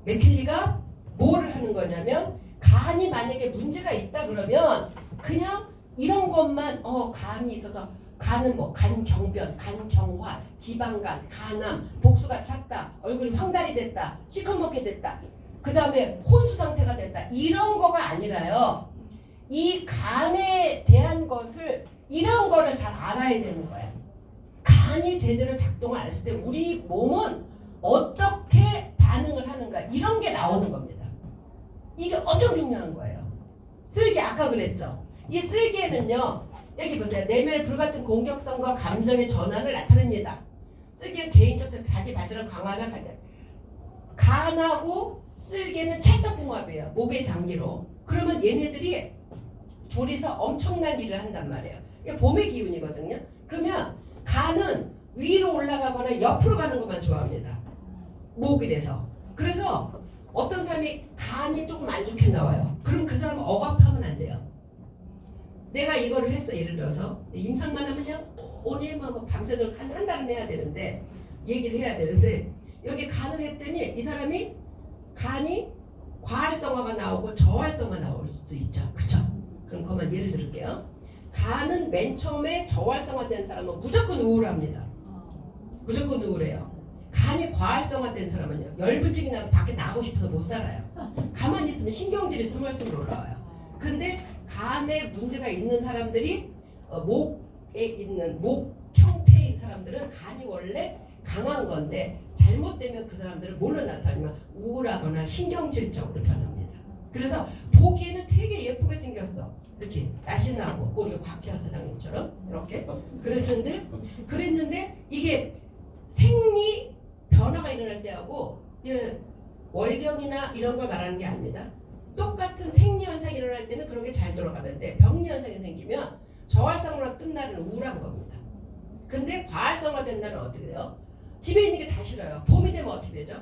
맥킬리가 뭐를 하는 거냐면 간이 만약에 문제가 있다 그러면 그냥 이런 것만 간이 있어서 간은 뭐 간경변, 간경화, 지방간, 간암, 복수가 찼다, 얼굴이 황달이 됐다, 시커멓게 됐다, 그 다음에 혼수 상태가 됐다 이런 거가 아니라요. 이 간에 대한 것을 이런 거를 잘 알아야 되는 거예요. 간이 제대로 작동을 안 했을 때 우리 몸은 어떻게 반응을 하는가 이런 게 나오는 겁니다. 이게 엄청 중요한 거예요. 쓸개 아까 그랬죠. 이 쓸개는요. 여기 보세요. 내면의 불같은 공격성과 감정의 전환을 나타냅니다. 쓸개는 개인적 자기 발전을 강화하며 갈 간하고 쓸개는 찰떡궁합이에요. 목의 장기로. 그러면 얘네들이 둘이서 엄청난 일을 한단 말이에요. 이게 봄의 기운이거든요. 그러면 간은 위로 올라가거나 옆으로 가는 것만 좋아합니다. 목이라서. 그래서 어떤 사람이 간이 조금 안 좋게 나와요. 그럼 그 사람은 억압하면 안 돼요. 내가 이거를 했어. 예를 들어서 임상만 하면 그냥 오늘만 밤새도록 한 달은 해야 되는데 얘기를 해야 되는데 여기 간을 했더니 이 사람이 간이 과활성화가 나오고 저활성화 나올 수도 있죠. 그쵸? 그럼 그만 예를 들을게요. 간은 맨 처음에 저활성화된 사람은 무조건 우울합니다. 무조건 우울해요. 간이 과활성화된 사람은요. 열불증이 나서 밖에 나가고 싶어서 못 살아요. 가만히 있으면 신경질이 스멀스멀 올라와요. 근데 간에 문제가 있는 사람들이 목에 있는 목 형태인 사람들은 간이 원래 강한 건데 잘못되면 그 사람들은 뭘로 나타나면 우울하거나 신경질적으로 변합니다. 그래서 보기에는 되게 예쁘게 생겼어. 이렇게 날씬하고 우리 곽혜아 사장님처럼 이렇게 그랬는데 이게 생리 변화가 일어날 때하고 월경이나 이런 걸 말하는 게 아닙니다. 똑같은 생리 현상이 일어날 때는 그런 게 잘 돌아가는데 병리 현상이 생기면 저활성화가 뜬 날은 우울한 겁니다. 근데 과활성화 된 날은 어떻게 돼요? 집에 있는 게 다 싫어요. 봄이 되면 어떻게 되죠?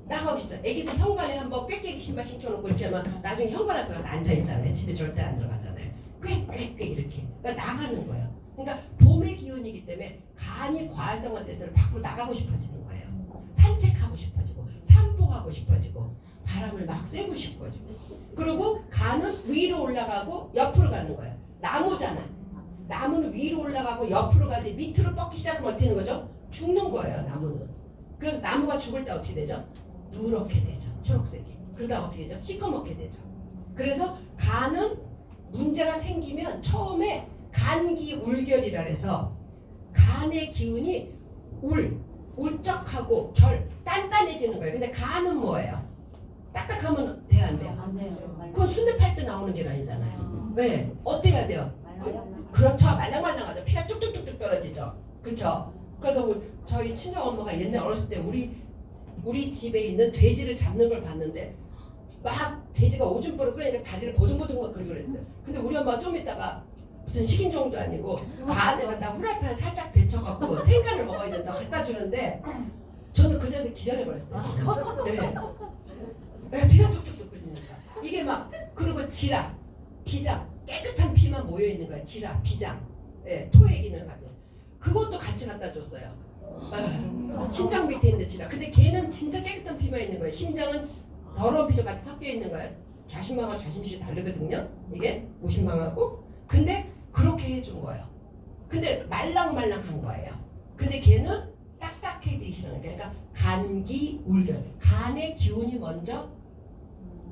나가고 싶죠. 애기들 현관에 한번 꾀깨기 신발 신겨놓고 이렇게 하면 나중에 현관 앞에 가서 앉아있잖아요. 집에 절대 안 들어가잖아요. 꾀꾀꾀 이렇게. 그러니까 나가는 거예요. 그러니까 봄의 기운이기 때문에 간이 과활성화돼서 밖으로 나가고 싶어지는 거예요. 산책하고 싶어지고 산보하고 싶어지고 바람을 막 쐬고 싶어지고 그리고 간은 위로 올라가고 옆으로 가는 거예요. 나무잖아. 나무는 위로 올라가고 옆으로 가지 밑으로 뻗기 시작하면 어떻게 되는 거죠? 죽는 거예요. 나무는. 그래서 나무가 죽을 때 어떻게 되죠? 누렇게 되죠. 초록색이. 그러다 어떻게 되죠? 시커멓게 되죠. 그래서 간은 문제가 생기면 처음에 간기 울결이라 해서 간의 기운이 울적하고 단단해지는 거예요. 근데 간은 뭐예요? 딱딱하면 돼야 안 돼요? 안 돼요. 그건 순대 팔 때 나오는 게 아니잖아요. 왜? 어때야 돼요? 그렇죠. 말랑말랑하죠. 피가 뚝뚝뚝뚝 떨어지죠. 그렇죠. 그래서 저희 친정 엄마가 옛날 어렸을 때 우리 집에 있는 돼지를 잡는 걸 봤는데 막 돼지가 오줌볼을 끓이니까 다리를 보둥보둥 그리고 그랬어요. 근데 우리 엄마가 좀 있다가 무슨 식인종도 아니고 간에다 나 후라이팬을 살짝 데쳐갖고 생간을 먹어야 된다고 갖다 주는데 저는 그 자리에서 기절해버렸어요. 네. 피가 뚝뚝뚝 끓이니까 이게 막 그리고 지라, 비장 깨끗한 피만 모여있는 거야. 지라, 비장, 토의 기능을 가지고 그것도 같이 갖다 줬어요. 심장 밑에 있는 지라. 근데 걔는 진짜 깨끗한 피만 있는 거예요. 심장은 더러운 피도 같이 섞여 있는 거예요. 좌심방하고 좌심실이 다르거든요. 이게 우심방하고 근데 그렇게 해준 거예요. 근데 말랑말랑한 거예요. 근데 걔는 딱딱해지시는 거예요. 그러니까 간기 우울견. 간의 기운이 먼저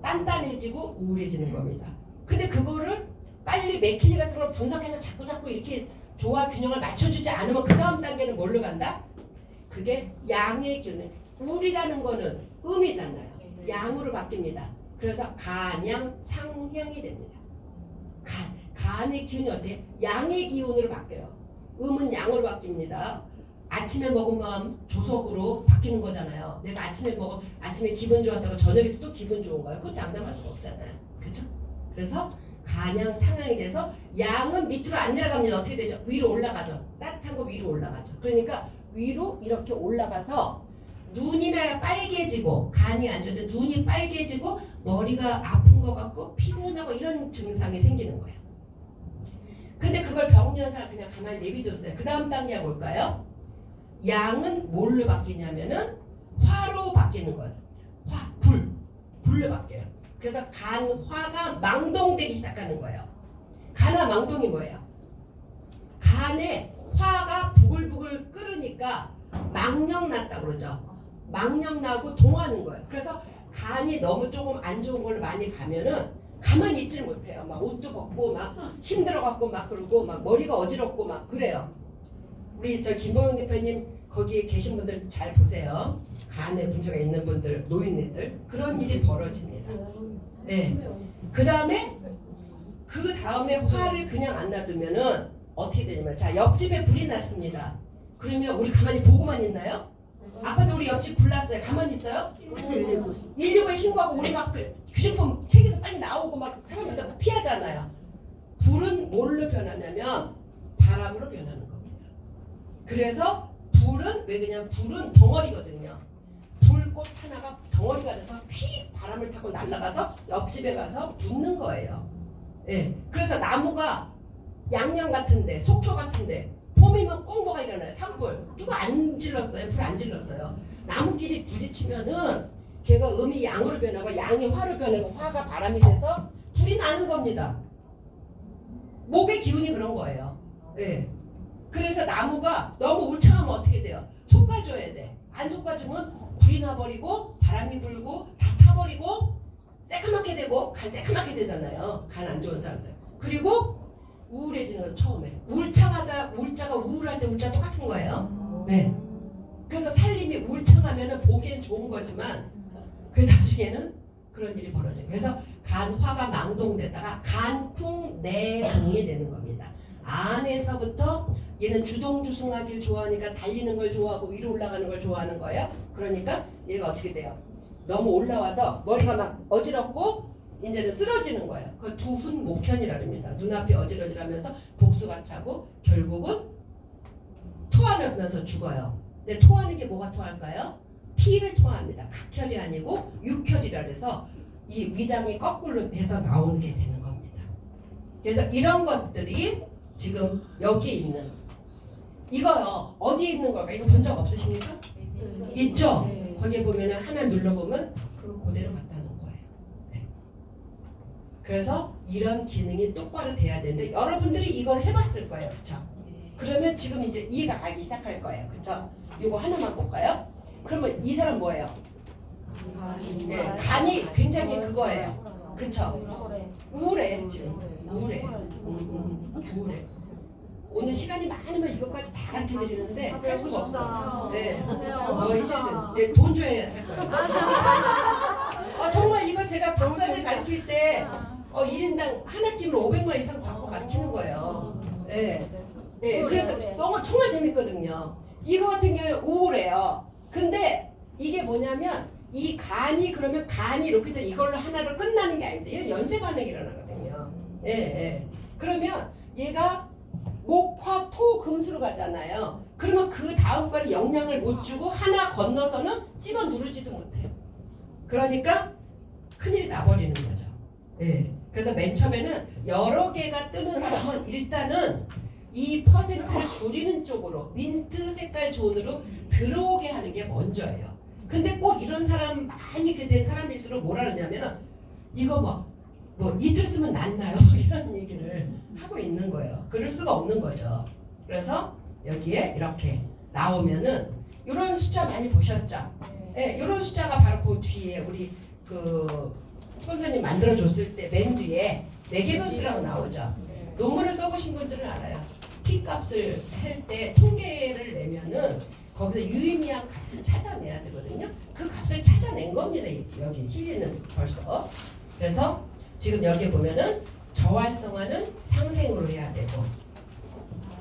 단단해지고 우울해지는 겁니다. 근데 그거를 빨리 맥힐리 같은 걸 분석해서 자꾸 이렇게 조화 균형을 맞춰주지 않으면 그 다음 단계는 뭘로 간다? 그게 양의 기운. 우울이라는 거는 음이잖아요. 양으로 바뀝니다. 그래서 간양 상향이 됩니다. 간의 기운이 어때요? 양의 기운으로 바뀌어요. 음은 양으로 바뀝니다. 아침에 먹은 마음 조석으로 바뀌는 거잖아요. 내가 아침에 기분 좋았다가 저녁에 또 기분 좋은 거예요. 그건 장담할 수 없잖아요. 그렇죠? 그래서 간양 상향이 돼서 양은 밑으로 안 내려갑니다. 어떻게 되죠? 위로 올라가죠. 따뜻한 거 위로 올라가죠. 그러니까 위로 이렇게 올라가서 눈이나 빨개지고 간이 안 좋은데 눈이 빨개지고 머리가 아픈 것 같고 피곤하고 이런 증상이 생기는 거예요. 근데 그걸 병리현상을 그냥 가만히 내비뒀어요. 그 다음 단계가 뭘까요? 양은 뭘로 바뀌냐면은 화로 바뀌는 거예요. 불로 바뀌어요. 그래서 간화가 망동되기 시작하는 거예요. 간화 망동이 뭐예요? 간에 화가 부글부글 끓으니까 망령 났다 그러죠. 망령 나고 동하는 거예요. 그래서 간이 너무 조금 안 좋은 걸로 많이 가면은 가만히 있지를 못해요. 막 옷도 벗고 막 힘들어갖고 막 그러고 막 머리가 어지럽고 막 그래요. 우리 저 김보영 대표님 거기에 계신 분들 잘 보세요. 간에 문제가 있는 분들, 노인네들 그런 일이 벌어집니다. 네. 그 다음에 화를 그냥 안 놔두면은 어떻게 되냐면 자 옆집에 불이 났습니다. 그러면 우리 가만히 보고만 있나요? 아빠도 우리 옆집 불 났어요. 가만히 있어요? 119에 신고하고 우리 막 규정품 책에서 빨리 나오고 막 사람들 피하잖아요. 불은 뭘로 변하냐면 바람으로 변하는 겁니다. 그래서 불은 왜 그냥 불은 덩어리거든요. 불꽃 하나가 덩어리가 돼서 휙 바람을 타고 날아가서 옆집에 가서 붙는 거예요. 예. 그래서 나무가 양양 같은데 속초 같은데 봄이면 꼭 뭐가 일어나요? 산불. 누가 안 질렀어요? 불 안 질렀어요. 나무끼리 부딪히면은 걔가 음이 양으로 변하고 양이 화로 변하고 화가 바람이 돼서 불이 나는 겁니다. 목의 기운이 그런 거예요. 예. 그래서 나무가 너무 울창하면 어떻게 돼요? 솎아줘야 돼. 안 솎아주면 불이 나버리고 바람이 불고 다 타버리고 새카맣게 되고 간 새카맣게 되잖아요. 간 안 좋은 사람들. 그리고 우울해지는 거죠. 처음에 울창하다 울자가 우울할 때 울자 똑같은 거예요. 네. 그래서 살림이 울창하면은 보기엔 좋은 거지만 그 나중에는 그런 일이 벌어져요. 그래서 간화가 망동됐다가 간풍내동이 되는 겁니다. 안에서부터 얘는 주동주승하기를 좋아하니까 달리는 걸 좋아하고 위로 올라가는 걸 좋아하는 거예요. 그러니까 얘가 어떻게 돼요? 너무 올라와서 머리가 막 어지럽고 이제는 쓰러지는 거예요. 그 두훈목현이라 합니다. 눈앞이 어지러지하면서 복수가 차고 결국은 토하면서 죽어요. 근데 토하는 게 뭐가 토할까요? 피를 토합니다. 각혈이 아니고 육혈이라 해서 이 위장이 거꾸로 돼서 나오는 게 되는 겁니다. 그래서 이런 것들이 지금 여기 있는 이거요. 어디에 있는 걸까? 이거 본 적 없으십니까? 있죠? 네. 거기에 보면은 하나 눌러보면 그거 그대로 갖다 놓은 거예요. 네. 그래서 이런 기능이 똑바로 돼야 되는데 여러분들이 이걸 해봤을 거예요. 그쵸? 그러면 지금 이제 이해가 가기 시작할 거예요. 그쵸? 이거 하나만 볼까요? 그러면 이 사람 뭐예요? 네, 간이 굉장히 그거예요. 그쵸? 우울해 지금. 우울해. 우울해. 오늘 시간이 많으면 이것까지 다 가르쳐 드리는데 할 수가 없어. 네. 거의 실전. 네, 돈 줘야 할 거예요. 정말 이거 제가 박사들 가르칠 때 1인당 한 학기면 500만 이상 받고 가르치는 거예요. 네. 네. 그래서 너무 정말 재밌거든요. 이거 같은 경우에 우울해요. 근데 이게 뭐냐면 이 간이 그러면 간이 이렇게 돼서 이걸로 하나로 끝나는 게 아닌데 얘는 연쇄 반응이 일어나거든요. 예, 예. 그러면 얘가 목화 토 금수로 가잖아요. 그러면 그 다음 거는 영향을 못 주고 하나 건너서는 집어 누르지도 못해요. 그러니까 큰일이 나버리는 거죠. 예. 그래서 맨 처음에는 여러 개가 뜨는 사람은 일단은 이 퍼센트를 줄이는 쪽으로 민트 색깔 존으로 들어오게 하는 게 먼저예요. 근데 꼭 이런 사람 많이 이렇게 된 사람일수록 뭐라 그러냐면은 이거 뭐 뭐 이틀 쓰면 낫나요? 이런 얘기를 하고 있는 거예요. 그럴 수가 없는 거죠. 그래서 여기에 이렇게 나오면은 이런 숫자 많이 보셨죠? 예, 이런 숫자가 바로 그 뒤에 우리 그 스폰서님 만들어줬을 때 맨 뒤에 매개변수라고 나오죠. 논문을 써보신 분들은 알아요. P값을 할 때 통계를 내면은 거기서 유의미한 값을 찾아내야 되거든요. 그 값을 찾아낸 겁니다. 여기 힐리는 벌써. 그래서 지금 여기 보면은 저활성화는 상생으로 해야 되고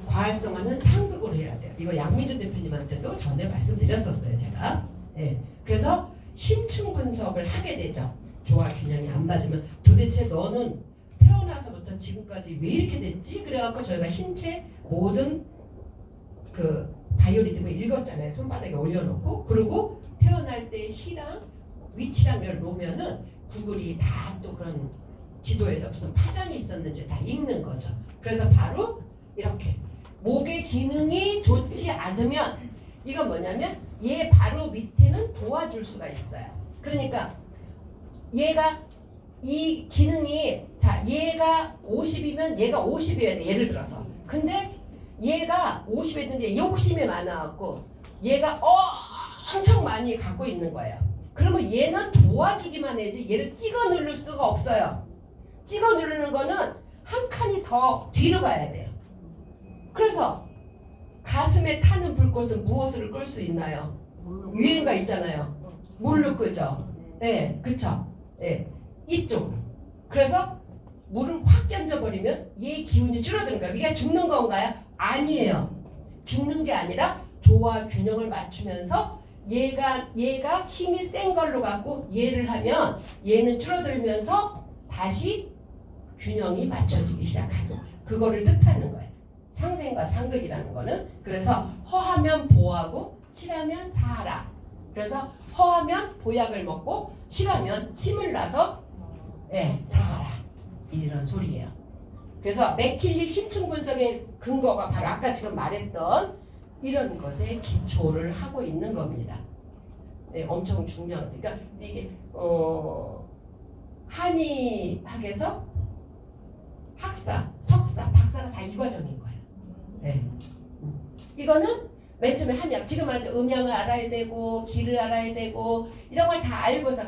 과활성화는 상극으로 해야 돼요. 이거 양민준 대표님한테도 전에 말씀드렸었어요, 제가. 네. 그래서 심층 분석을 하게 되죠. 조화 균형이 안 맞으면 도대체 너는 태어나서부터 지금까지 왜 이렇게 됐지? 그래갖고 저희가 신체 모든 그 바이오리듬을 읽었잖아요. 손바닥에 올려놓고 그리고 태어날 때 시랑 위치랑 걸 놓으면은 구글이 다 또 그런 지도에서 무슨 파장이 있었는지 다 읽는 거죠. 그래서 바로 이렇게 목의 기능이 좋지 않으면 이건 뭐냐면 얘 바로 밑에는 도와줄 수가 있어요. 그러니까 얘가 이 기능이 자 얘가 50이면 얘가 50이어야 돼. 예를 들어서 근데 얘가 50이었는데 욕심이 많아갖고 얘가 엄청 많이 갖고 있는 거예요. 그러면 얘는 도와주기만 해야지 얘를 찍어 누를 수가 없어요. 찍어 누르는 거는 한 칸이 더 뒤로 가야 돼요. 그래서 가슴에 타는 불꽃은 무엇을 끌 수 있나요? 유행가 있잖아요. 물로 끄죠. 네, 그쵸. 네, 이쪽으로. 그래서 물을 확 견져버리면 얘 기운이 줄어드는 거예요. 이게 죽는 건가요? 아니에요. 죽는 게 아니라 조화 균형을 맞추면서 얘가 힘이 센 걸로 갖고 얘를 하면 얘는 줄어들면서 다시 균형이 맞춰지기 시작하는 거예요. 그거를 뜻하는 거예요. 상생과 상극이라는 거는. 그래서 허하면 보하고 싫으면 사하라. 그래서 허하면 보약을 먹고 싫으면 침을 놔서 사하라. 이런 소리예요. 그래서 맥킬리 심층 분석의 근거가 바로 아까 지금 말했던 이런 것에 기초를 하고 있는 겁니다. 네, 엄청 중요하죠. 그러니까 이게 한의학에서 학사, 석사, 박사가 다 이 과정인 거예요. 네. 이거는 맨 처음에 한의학, 지금 말하죠. 음양을 알아야 되고 기를 알아야 되고 이런 걸 다 알고서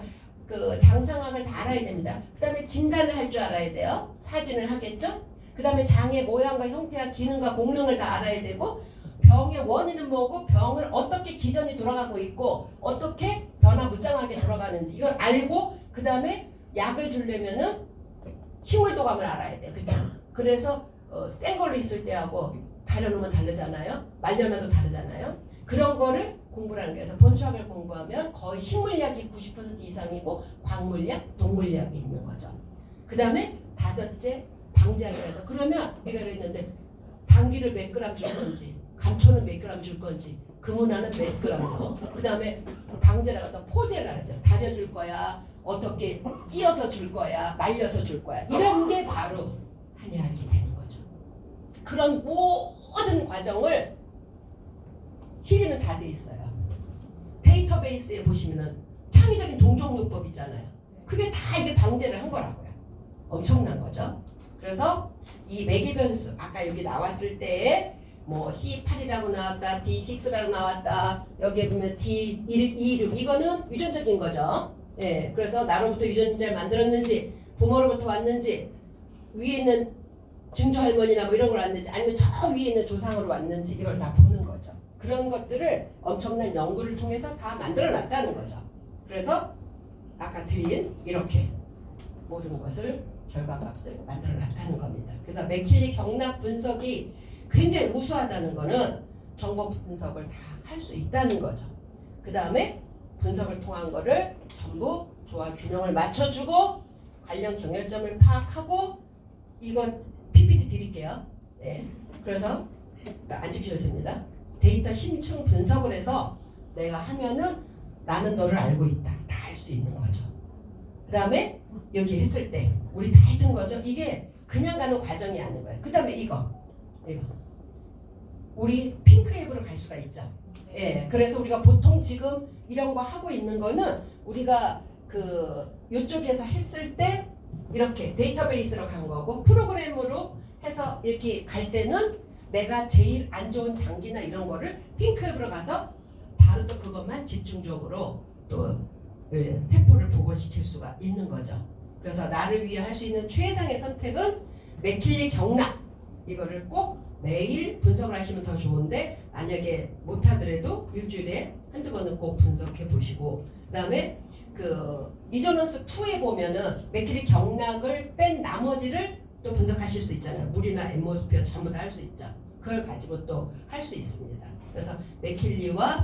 그 장상학을 다 알아야 됩니다. 그 다음에 진단을 할 줄 알아야 돼요. 사진을 하겠죠. 그 다음에 장의 모양과 형태와 기능과功能을 다 알아야 되고 병의 원인은 뭐고 병을 어떻게 기전이 돌아가고 있고 어떻게 변화무쌍하게 돌아가는지 이걸 알고 그 다음에 약을 주려면은 식물도감을 알아야 돼요. 그렇죠? 그래서 센 걸로 있을 때하고 다려놓으면 다르잖아요. 말려놔도 다르잖아요. 그런 거를 공부라는 거예요. 그래서 본초학을 공부하면 거의 식물약이 90% 이상이고 광물약, 동물약이 있는 거죠. 그 다음에 다섯째 방제학이라 해서 그러면 우리가 그랬는데 당귀를 몇 그램 줄 건지 감초는 몇 그램 줄 건지 금은화는 몇 그램으로 그 다음에 방제라고 하다 포제를 하죠. 다려줄 거야 어떻게 찧어서 줄 거야 말려서 줄 거야 이런 게 바로 한의학이 되는 거죠. 그런 모든 과정을 힐리는 다 돼 있어요. 데이터베이스에 보시면은 창의적인 동종요법 있잖아요. 그게 다 이게 방제를 한 거라고요. 엄청난 거죠. 그래서 이 매개변수 아까 여기 나왔을 때 뭐 C8이라고 나왔다, D6라고 나왔다. 여기에 보면 D1, 2, 6 이거는 유전적인 거죠. 예, 그래서 나로부터 유전자를 만들었는지 부모로부터 왔는지 위에 있는 증조 할머니나 뭐 이런 걸 왔는지 아니면 저 위에 있는 조상으로 왔는지 이걸 다 보는 거죠. 그런 것들을 엄청난 연구를 통해서 다 만들어 놨다는 거죠. 그래서 아까 드린 이렇게 모든 것을 결과값을 만들어 놨다는 겁니다. 그래서 맥킬리 경락 분석이 굉장히 우수하다는 거는 정보 분석을 다 할 수 있다는 거죠. 그 다음에 분석을 통한 거를 전부 조화 균형을 맞춰주고 관련 경혈점을 파악하고 이건 PPT 드릴게요. 네. 그래서 안 지키셔도 됩니다. 데이터 심층 분석을 해서 내가 하면은 나는 너를 알고 있다. 다 알 수 있는 거죠. 그 다음에 여기 했을 때 우리 다 했던 거죠. 이게 그냥 가는 과정이 아닌 거예요. 그 다음에 이거 우리 핑크앱으로 갈 수가 있죠. 예, 그래서 우리가 보통 지금 이런 거 하고 있는 거는 우리가 그 이쪽에서 했을 때 이렇게 데이터베이스로 간 거고 프로그램으로 해서 이렇게 갈 때는 내가 제일 안 좋은 장기나 이런 거를 핑크앱으로 가서 바로 또 그것만 집중적으로 또 세포를 복원시킬 수가 있는 거죠. 그래서 나를 위해 할 수 있는 최상의 선택은 맥킬리 경락 이거를 꼭 매일 분석을 하시면 더 좋은데 만약에 못하더라도 일주일에 한두 번은 꼭 분석해 보시고 그다음에 그 리저넌스 2에 보면은 맥킬리 경락을 뺀 나머지를 또 분석하실 수 있잖아요. 물이나 앰모스피어 전부 다 할 수 있죠. 그걸 가지고 또 할 수 있습니다. 그래서 맥킬리와